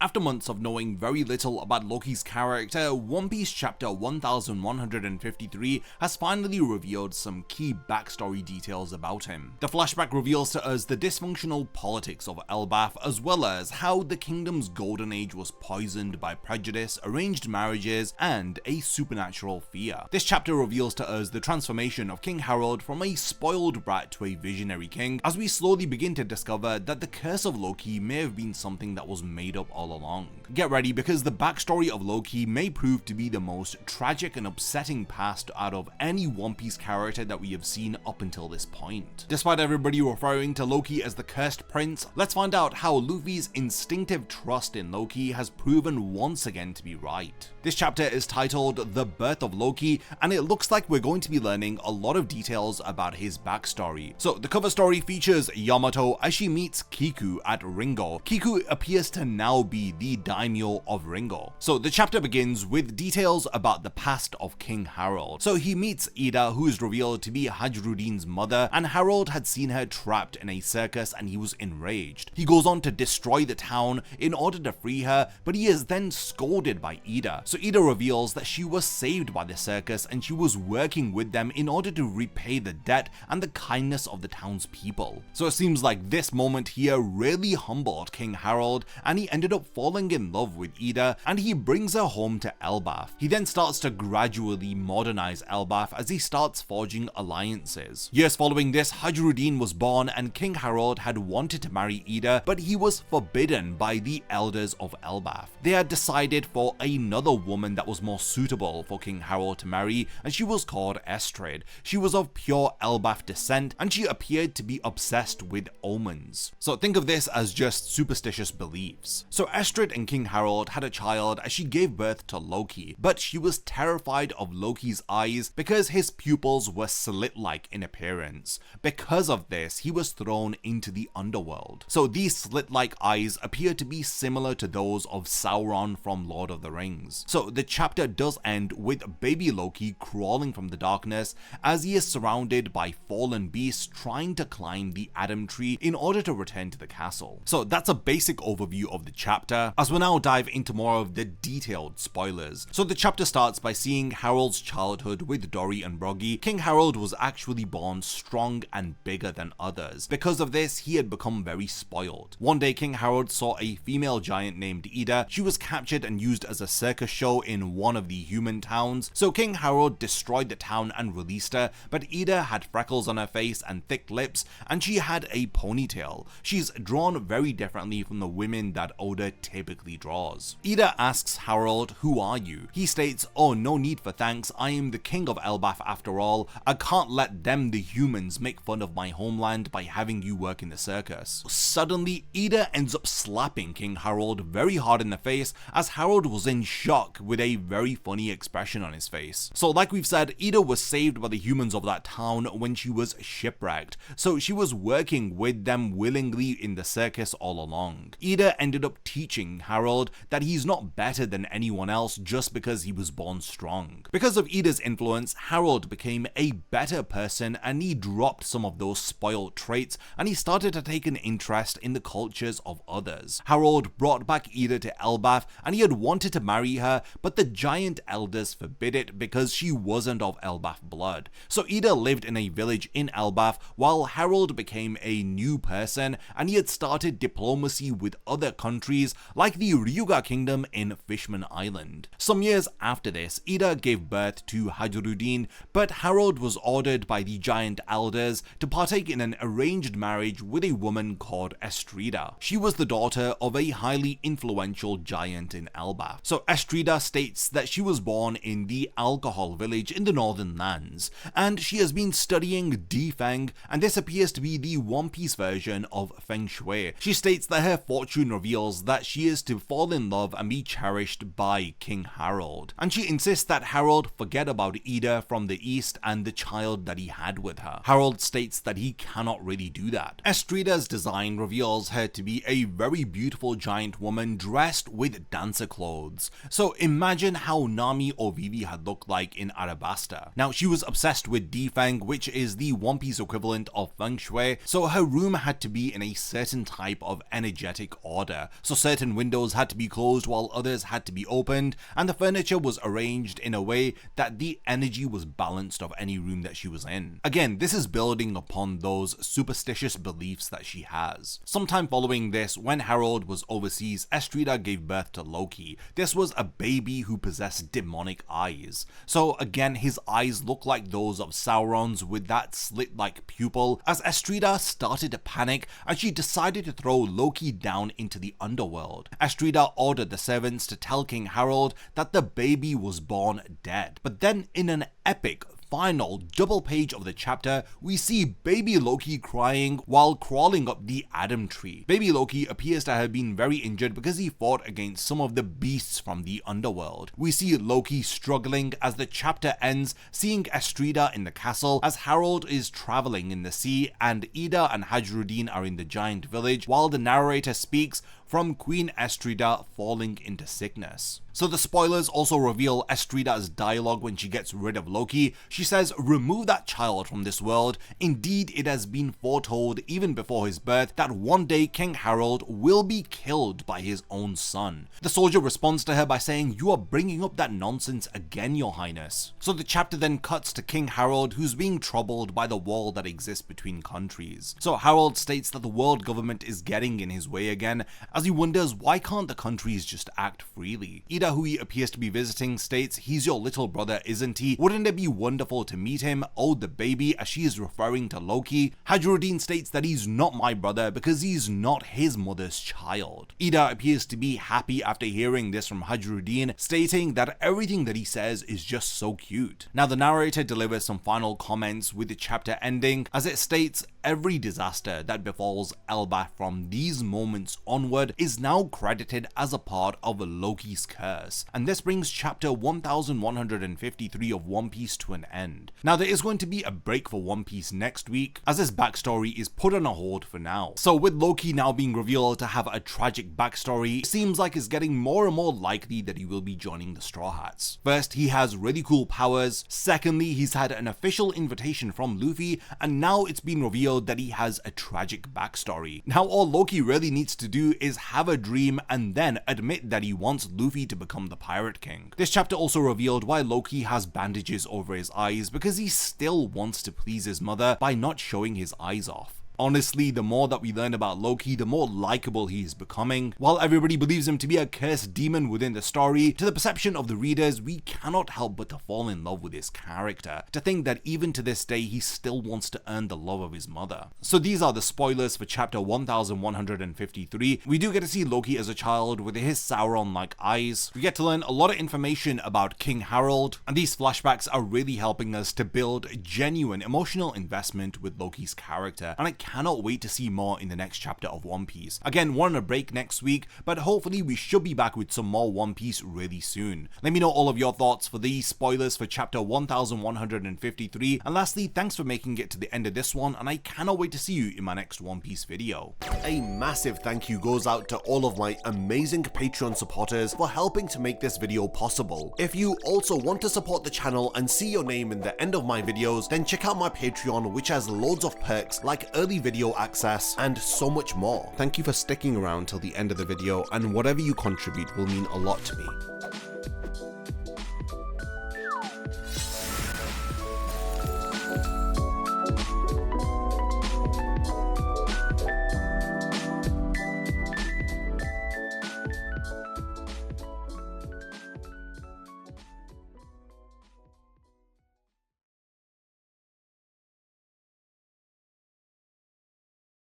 After months of knowing very little about Loki's character, One Piece chapter 1153 has finally revealed some key backstory details about him. The flashback reveals to us the dysfunctional politics of Elbaf, as well as how the kingdom's golden age was poisoned by prejudice, arranged marriages, and a supernatural fear. This chapter reveals to us the transformation of King Herald from a spoiled brat to a visionary king, as we slowly begin to discover that the curse of Loki may have been something that was made up all along. Get ready, because the backstory of Loki may prove to be the most tragic and upsetting past out of any One Piece character that we have seen up until this point. Despite everybody referring to Loki as the cursed prince, let's find out how Luffy's instinctive trust in Loki has proven once again to be right. This chapter is titled The Birth of Loki, and it looks like we're going to be learning a lot of details about his backstory. So the cover story features Yamato as she meets Kiku at Ringo. Kiku appears to now be the daimyo of Ringo. So the chapter begins with details about the past of King Herald. So he meets Ida, who is revealed to be Hajruddin's mother, and Herald had seen her trapped in a circus and he was enraged. He goes on to destroy the town in order to free her, but he is then scolded by Ida. So Ida reveals that she was saved by the circus and she was working with them in order to repay the debt and the kindness of the townspeople. So it seems like this moment here really humbled King Herald, and he ended up falling in love with Ida, and he brings her home to Elbaf. He then starts to gradually modernize Elbaf as he starts forging alliances. Years following this, Hajruddin was born, and King Herald had wanted to marry Ida, but he was forbidden by the elders of Elbaf. They had decided for another woman that was more suitable for King Herald to marry, and she was called Estrid. She was of pure Elbaf descent, and she appeared to be obsessed with omens. So think of this as just superstitious beliefs. So Estrid and King Herald had a child as she gave birth to Loki, but she was terrified of Loki's eyes because his pupils were slit-like in appearance. Because of this, he was thrown into the underworld. So these slit-like eyes appear to be similar to those of Sauron from Lord of the Rings. So the chapter does end with baby Loki crawling from the darkness as he is surrounded by fallen beasts trying to climb the Adam Tree in order to return to the castle. So that's a basic overview of the chapter, as we'll now dive into more of the detailed spoilers. So the chapter starts by seeing Harold's childhood with Dory and Broggy. King Herald was actually born strong and bigger than others. Because of this, he had become very spoiled. One day, King Herald saw a female giant named Ida. She was captured and used as a circus show in one of the human towns. So King Herald destroyed the town and released her, but Ida had freckles on her face and thick lips, and she had a ponytail. She's drawn very differently from the women that Oda typically draws. Ida asks Herald, "Who are you?" He states, "Oh, no need for thanks. I am the king of Elbaf after all. I can't let them, the humans, make fun of my homeland by having you work in the circus." Suddenly, Ida ends up slapping King Herald very hard in the face, as Herald was in shock with a very funny expression on his face. So like we've said, Ida was saved by the humans of that town when she was shipwrecked, so she was working with them willingly in the circus all along. Ida ended up teaching Herald that he's not better than anyone else just because he was born strong. Because of Ida's influence, Herald became a better person, and he dropped some of those spoiled traits, and he started to take an interest in the cultures of others. Herald brought back Ida to Elbaf, and he had wanted to marry her, but the giant elders forbid it because she wasn't of Elbaf blood. So Ida lived in a village in Elbaf while Herald became a new person, and he had started diplomacy with other countries like the Ryuga kingdom in Fishman Island. Some years after this, Ida gave birth to Hajruddin, but Herald was ordered by the giant elders to partake in an arranged marriage with a woman called Estrida. She was the daughter of a highly influential giant in Elbaf. So Estrida states that she was born in the alcohol village in the northern lands, and she has been studying Defeng, and this appears to be the One Piece version of Feng Shui. She states that her fortune reveals that she is to fall in love and be cherished by King Herald, and she insists that Herald forget about Ida from the east and the child that he had with her. Herald states that he cannot really do that. Estrida's design reveals her to be a very beautiful giant woman dressed with dancer clothes. So imagine how Nami or Vivi had looked like in Arabasta. Now, she was obsessed with Defeng, which is the One Piece equivalent of Feng Shui, so her room had to be in a certain type of energetic order. So certain windows had to be closed while others had to be opened, and the furniture was arranged in a way that the energy was balanced of any room that she was in. Again, this is building upon those superstitious beliefs that she has. Sometime following this, when Herald was overseas, Estrida gave birth to Loki. This was a baby who possessed demonic eyes. So again, his eyes look like those of Sauron's with that slit-like pupil, as Estrida started to panic and she decided to throw Loki down into the underworld. Estrida ordered the servants to tell King Herald that the baby was born dead. But then in an epic final double page of the chapter, we see baby Loki crying while crawling up the Adam tree. Baby Loki appears to have been very injured because he fought against some of the beasts from the underworld. We see Loki struggling as the chapter ends, seeing Estrida in the castle as Herald is traveling in the sea and Ida and Hajruddin are in the giant village, while the narrator speaks from Queen Estrida falling into sickness. So the spoilers also reveal Estrida's dialogue when she gets rid of Loki. She says, "Remove that child from this world. Indeed, it has been foretold even before his birth that one day King Herald will be killed by his own son." The soldier responds to her by saying, "You are bringing up that nonsense again, your highness." So the chapter then cuts to King Herald, who's being troubled by the wall that exists between countries. So Herald states that the world government is getting in his way again, as he wonders why can't the countries just act freely. Ida, who he appears to be visiting, states, "He's your little brother, isn't he? Wouldn't it be wonderful to meet him? Oh, the baby," as she is referring to Loki. Hajruddin states that he's not my brother because he's not his mother's child. Ida appears to be happy after hearing this from Hajruddin, stating that everything that he says is just so cute. Now the narrator delivers some final comments with the chapter ending, as it states, "Every disaster that befalls Elbaf from these moments onward is now credited as a part of Loki's curse." And this brings chapter 1153 of One Piece to an end. Now there is going to be a break for One Piece next week, as his backstory is put on a hold for now. So with Loki now being revealed to have a tragic backstory, it seems like it's getting more and more likely that he will be joining the Straw Hats. First, he has really cool powers. Secondly, he's had an official invitation from Luffy, and now it's been revealed that he has a tragic backstory. Now all Loki really needs to do is have a dream and then admit that he wants Luffy to become the Pirate King. This chapter also revealed why Loki has bandages over his eyes, because he still wants to please his mother by not showing his eyes off. Honestly, the more that we learn about Loki, the more likable he is becoming. While everybody believes him to be a cursed demon within the story, to the perception of the readers, we cannot help but to fall in love with his character. To think that even to this day, he still wants to earn the love of his mother. So these are the spoilers for chapter 1153. We do get to see Loki as a child with his Sauron-like eyes. We get to learn a lot of information about King Herald, and these flashbacks are really helping us to build genuine emotional investment with Loki's character, and I cannot wait to see more in the next chapter of One Piece. Again, we're on a break next week, but hopefully we should be back with some more One Piece really soon. Let me know all of your thoughts for these spoilers for chapter 1153, and lastly, thanks for making it to the end of this one, and I cannot wait to see you in my next One Piece video. A massive thank you goes out to all of my amazing Patreon supporters for helping to make this video possible. If you also want to support the channel and see your name in the end of my videos, then check out my Patreon, which has loads of perks like early video access and so much more. Thank you for sticking around till the end of the video, and whatever you contribute will mean a lot to me.